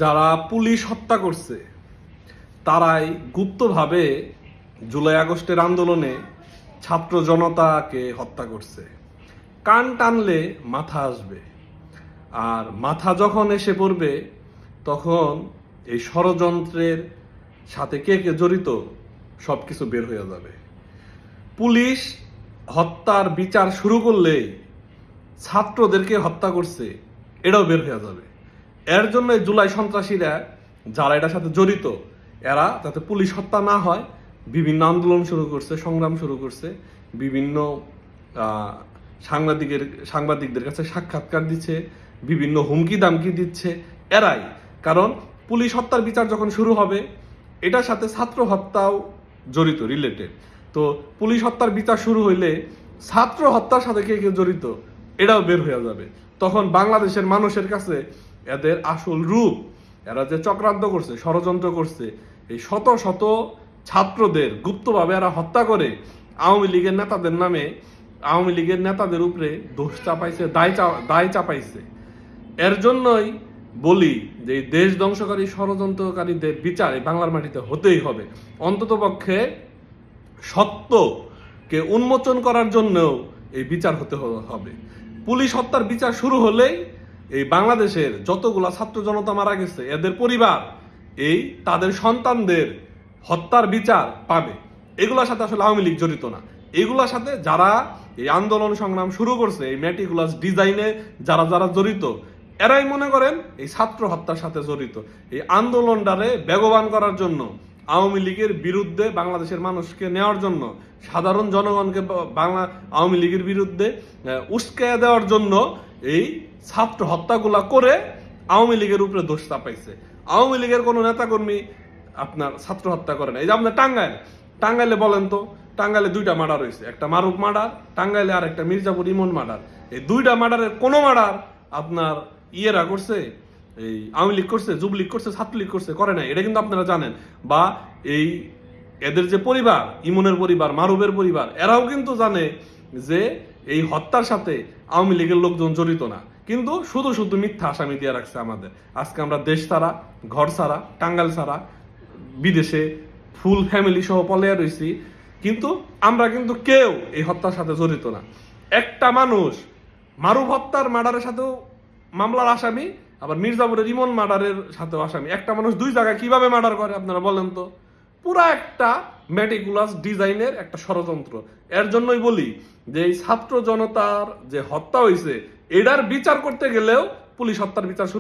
যারা পুলিশ হত্যা করছে তারাই গুপ্তভাবে জুলাই আগস্টের আন্দোলনে ছাত্র জনতাকে হত্যা করছে। কান টানলে মাথা আসবে, আর মাথা যখন এসে পড়বে তখন এই ষড়যন্ত্রের সাথে কে কে জড়িত সব কিছু বের হয়ে যাবে। পুলিশ হত্যার বিচার শুরু করলেই ছাত্রদেরকে হত্যা করছে এটাও বের হয়ে যাবে। এর জন্য জুলাই সন্ত্রাসীরা যারা এটার সাথে জড়িত, এরা যাতে পুলিশ হত্যা না হয় বিভিন্ন আন্দোলন শুরু করছে, সংগ্রাম শুরু করছে, বিভিন্ন সাংবাদিকদের কাছে সাক্ষাৎকার দিচ্ছে, বিভিন্ন হুমকি দামকি দিচ্ছে এরাই। কারণ পুলিশ হত্যার বিচার যখন শুরু হবে এটার সাথে ছাত্র হত্যাও জড়িত, রিলেটেড। তো পুলিশ হত্যার বিচার শুরু হইলে ছাত্র হত্যার সাথে কে কে জড়িত এটাও বের হয়ে যাবে। তখন বাংলাদেশের মানুষের কাছে এদের আসল রূপ, এরা যে চক্রান্ত করছে, ষড়যন্ত্র করছে, এই শত শত ছাত্রদের গুপ্তভাবে এরা হত্যা করে আওয়ামী লীগের নেতাদের নামে, আওয়ামী লীগের নেতাদের উপরে দোষ চাপাইছে, দায় চাপাইছে। এর জন্যই বলি যে এই দেশ ধ্বংসকারী ষড়যন্ত্রকারীদের বিচার এই বাংলার মাটিতে হতেই হবে। অন্ততপক্ষে সত্যকে উন্মোচন করার জন্যও এই বিচার হতে হবে। পুলিশ হত্যার বিচার শুরু হলেই এই বাংলাদেশের যতগুলা ছাত্র জনতা মারা গেছে এদের পরিবার এই তাদের সন্তানদের হত্যার বিচার পাবে। এগুলোর সাথে আসলে আওয়ামী লীগ জড়িত না। এগুলোর সাথে যারা এই আন্দোলন সংগ্রাম শুরু করছে, এই মেটিকুলাস ডিজাইনে যারা যারা জড়িত, এরাই মনে করেন এই ছাত্র হত্যার সাথে জড়িত। এই আন্দোলনটারে বেগবান করার জন্য, আওয়ামী লীগের বিরুদ্ধে বাংলাদেশের মানুষকে নেওয়ার জন্য, সাধারণ জনগণকে আওয়ামী লীগের বিরুদ্ধে উস্কাইয়া দেওয়ার জন্য এই ছাত্র হত্যাগুলা করে আওয়ামী লীগের উপরে দোষ চাপাইছে। আওয়ামী লীগের কোনো নেতাকর্মী আপনার ছাত্র হত্যা করে না। এই যে আপনার টাঙ্গাইলে বলেন তো, টাঙ্গাইলে দুইটা মার্ডার হয়েছে, একটা মারুফ মার্ডার টাঙ্গাইলে, আর একটা মির্জাপুর ইমন মার্ডার। এই দুইটা মার্ডারের কোনো মার্ডার আপনার ইয়েরা করছে, এই আওয়ামী লীগ করছে, যুবলীগ করছে, ছাত্রলীগ করছে, করে নাই। এটা কিন্তু আপনারা জানেন। বা এই এদের যে পরিবার, ইমনের পরিবার, মারুফের পরিবার, এরাও কিন্তু জানে যে এই হত্যার সাথে আওয়ামী লীগের লোকজন জড়িত না। কিন্তু শুধু শুধু মিথ্যা আসামি দিয়ে রাখছে আমাদের। আজকে আমরা দেশ ছাড়া, ঘর ছাড়া, টাঙ্গাইল ছাড়া, বিদেশে ফুল ফ্যামিলি সহ পলাইয়া রয়েছি, কিন্তু আমরা কিন্তু কেউ এই হত্যার সাথে জড়িত না। একটা মানুষ মারুফ হত্যার মার্ডারের সাথেও মামলার আসামি, আবার মির্জাপুরের ইমন মার্ডারের সাথেও আসামি। একটা মানুষ দুই জায়গায় কিভাবে মার্ডার করে আপনারা বলেন তো? পুরা একটা মেটিকুলাস ডিজাইনের একটা ষড়যন্ত্র। এর জন্যই বলি যে এই ছাত্র জনতার যে হত্যা হয়েছে এটার বিচার করতে গেলেও পুলিশ হত্যার বিচার